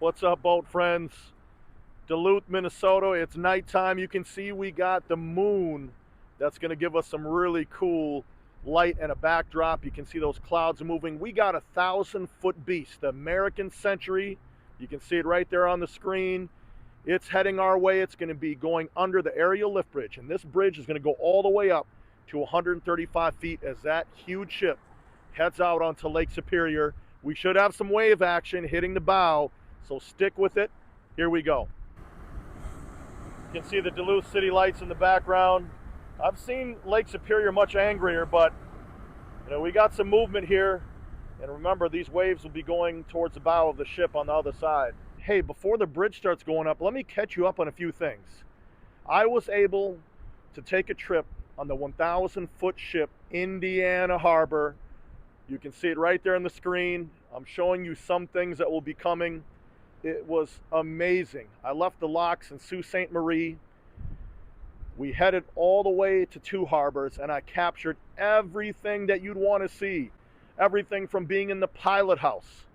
What's up, boat friends? Duluth, Minnesota. It's nighttime. You can see we got the moon that's going to give us some really cool light and a backdrop. You can see those clouds moving. We got a 1,000-foot beast, the American Century. You can see it right there on the screen. It's heading our way. It's going to be going under the aerial lift bridge, and this bridge is going to go all the way up to 135 feet as that huge ship heads out onto Lake Superior. We should have some wave action hitting the bow, so stick with it. Here we go. You can see the Duluth city lights in the background. I've seen Lake Superior much angrier, but we got some movement here. And remember, these waves will be going towards the bow of the ship on the other side. Hey, before the bridge starts going up, let me catch you up on a few things. I was able to take a trip on the 1,000-foot ship, Indiana Harbor. You can see it right there on the screen. I'm showing you some things that will be coming. It was amazing. I left the locks in Sault Ste. Marie. We headed all the way to Two Harbors, and I captured everything that you'd want to see. Everything from being in the pilot house,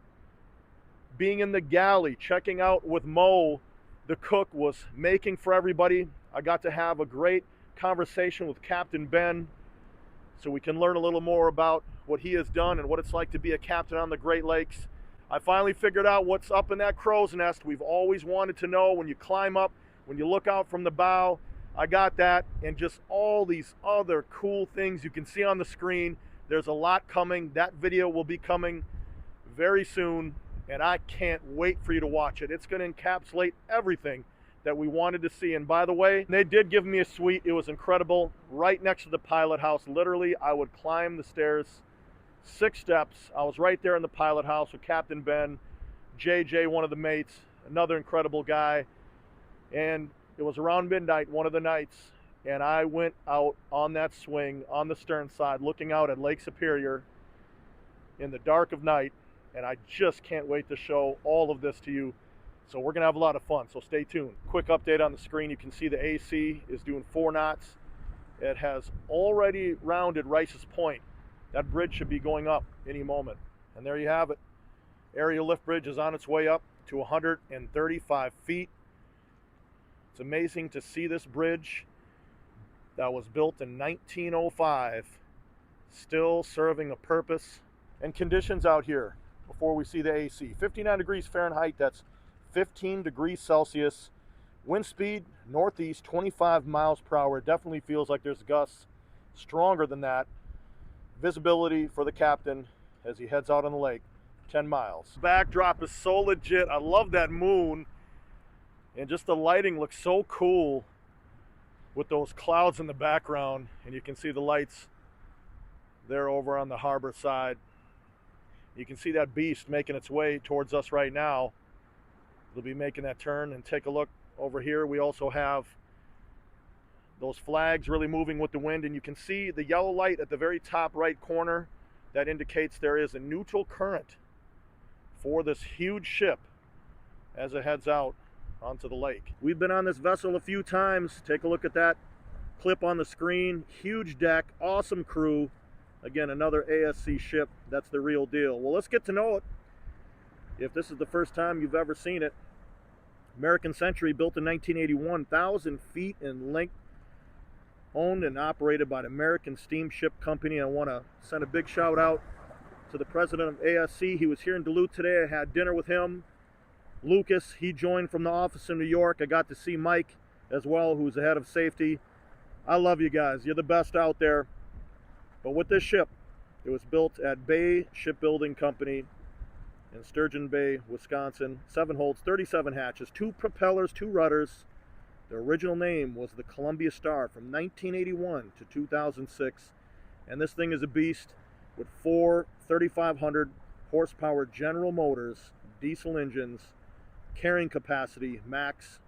being in the galley, checking out with Mo, the cook, was making for everybody. I got to have a great conversation with Captain Ben, so we can learn a little more about what he has done and what it's like to be a captain on the Great Lakes. I finally figured out what's up in that crow's nest we've always wanted to know. When you climb up, when you look out from the bow, I got that, and just all these other cool things you can see on the screen. There's a lot coming. That video will be coming very soon, and I can't wait for you to watch it. It's going to encapsulate everything that we wanted to see. And by the way, they did give me a suite. It was incredible. Right next to the pilot house. Literally, I would climb the stairs 6 steps. I was right there in the pilot house with Captain Ben, JJ, one of the mates, another incredible guy. And it was around midnight one of the nights, and I went out on that swing on the stern side looking out at Lake Superior in the dark of night, and I just can't wait to show all of this to you. So we're going to have a lot of fun, so stay tuned. Quick update on the screen. You can see the AC is doing 4 knots. It has already rounded Rice's Point. That bridge should be going up any moment. And there you have it. Aerial lift bridge is on its way up to 135 feet. It's amazing to see this bridge that was built in 1905 still serving a purpose. And conditions out here before we see the AC. 59 degrees Fahrenheit, that's 15 degrees Celsius. Wind speed northeast 25 miles per hour. It definitely feels like there's gusts stronger than that. Visibility for the captain as he heads out on the lake, 10 miles. Backdrop is so legit. I love that moon, and just the lighting looks so cool with those clouds in the background, and you can see the lights there over on the harbor side. You can see that beast making its way towards us right now. They'll be making that turn. And take a look over here. We also have those flags really moving with the wind, and you can see the yellow light at the very top right corner. That indicates there is a neutral current for this huge ship as it heads out onto the lake. We've been on this vessel a few times. Take a look at that clip on the screen. Huge deck, awesome crew. Again, another ASC ship. That's the real deal. Well, let's get to know it. If this is the first time you've ever seen it, American Century, built in 1981, 1,000 feet in length, owned and operated by the American Steamship Company. I want to send a big shout out to the president of ASC. He was here in Duluth today. I had dinner with him. Lucas, he joined from the office in New York. I got to see Mike as well, who's the head of safety. I love you guys. You're the best out there. But with this ship, it was built at Bay Shipbuilding Company in Sturgeon Bay, Wisconsin. 7 holds, 37 hatches, 2 propellers, 2 rudders. The original name was the Columbia Star from 1981 to 2006. And this thing is a beast with 4 3,500 horsepower General Motors, diesel engines, carrying capacity max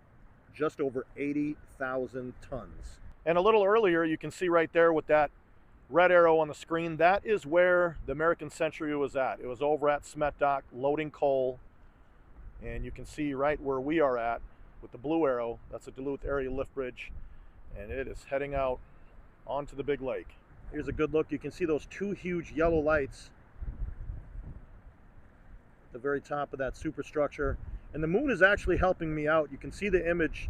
just over 80,000 tons. And a little earlier, you can see right there with that red arrow on the screen, that is where the American Century was at. It was over at Smet Dock loading coal, and you can see right where we are at with the blue arrow. That's a Duluth area lift bridge, and it is heading out onto the big lake. Here's a good look. You can see those 2 huge yellow lights at the very top of that superstructure. And the moon is actually helping me out. You can see the image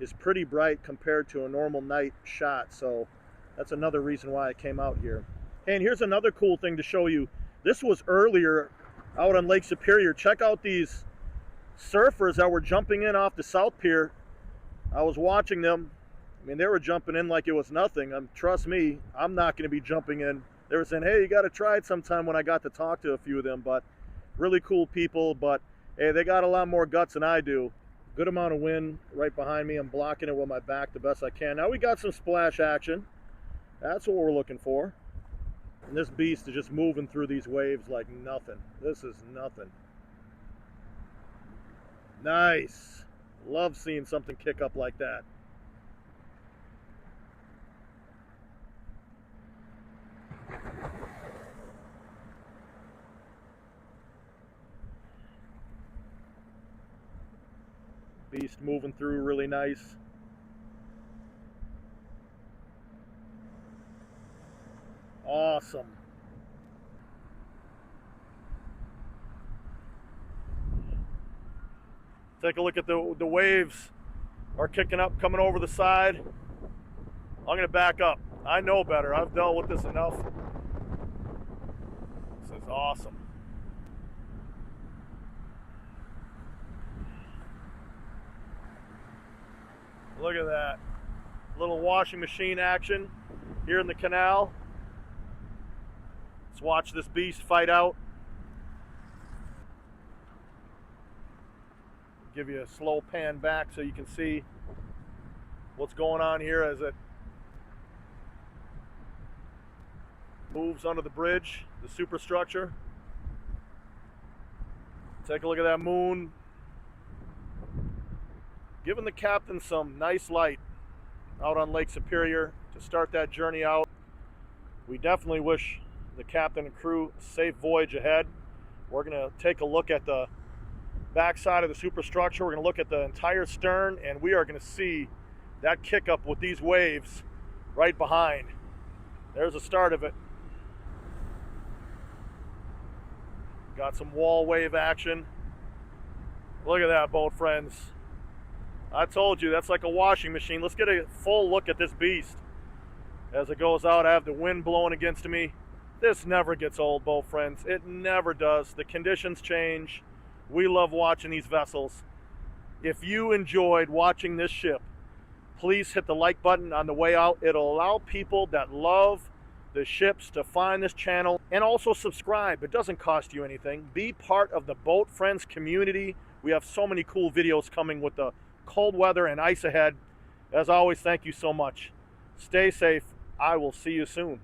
is pretty bright compared to a normal night shot, so that's another reason why I came out here. And here's another cool thing to show you. This was earlier out on Lake Superior. Check out these surfers that were jumping in off the South Pier. I was watching them. I mean, they were jumping in like it was nothing. Trust me, I'm not going to be jumping in. They were saying, hey, you got to try it sometime, when I got to talk to a few of them. But really cool people, but hey, they got a lot more guts than I do. Good amount of wind right behind me. I'm blocking it with my back the best I can. Now we got some splash action. That's what we're looking for. And this beast is just moving through these waves like nothing. This is nothing. Nice. Love seeing something kick up like that. Beast moving through really nice. Awesome. Take a look at the waves are kicking up, coming over the side. I'm going to back up. I know better. I've dealt with this enough. This is awesome. Look at that. Little washing machine action here in the canal. Let's watch this beast fight out. Give you a slow pan back so you can see what's going on here as it moves under the bridge, the superstructure. Take a look at that moon. Giving the captain some nice light out on Lake Superior to start that journey out. We definitely wish the captain and crew a safe voyage ahead. We're going to take a look at the backside of the superstructure. We're going to look at the entire stern, and we are going to see that kick up with these waves right behind. There's the start of it. Got some wall wave action. Look at that, boat friends. I told you, that's like a washing machine. Let's get a full look at this beast. As it goes out, I have the wind blowing against me. This never gets old, boat friends. It never does. The conditions change. We love watching these vessels. If you enjoyed watching this ship, please hit the like button on the way out. It'll allow people that love the ships to find this channel, and also subscribe. It doesn't cost you anything. Be part of the Boat Friends community. We have so many cool videos coming with the cold weather and ice ahead. As always, thank you so much. Stay safe. I will see you soon.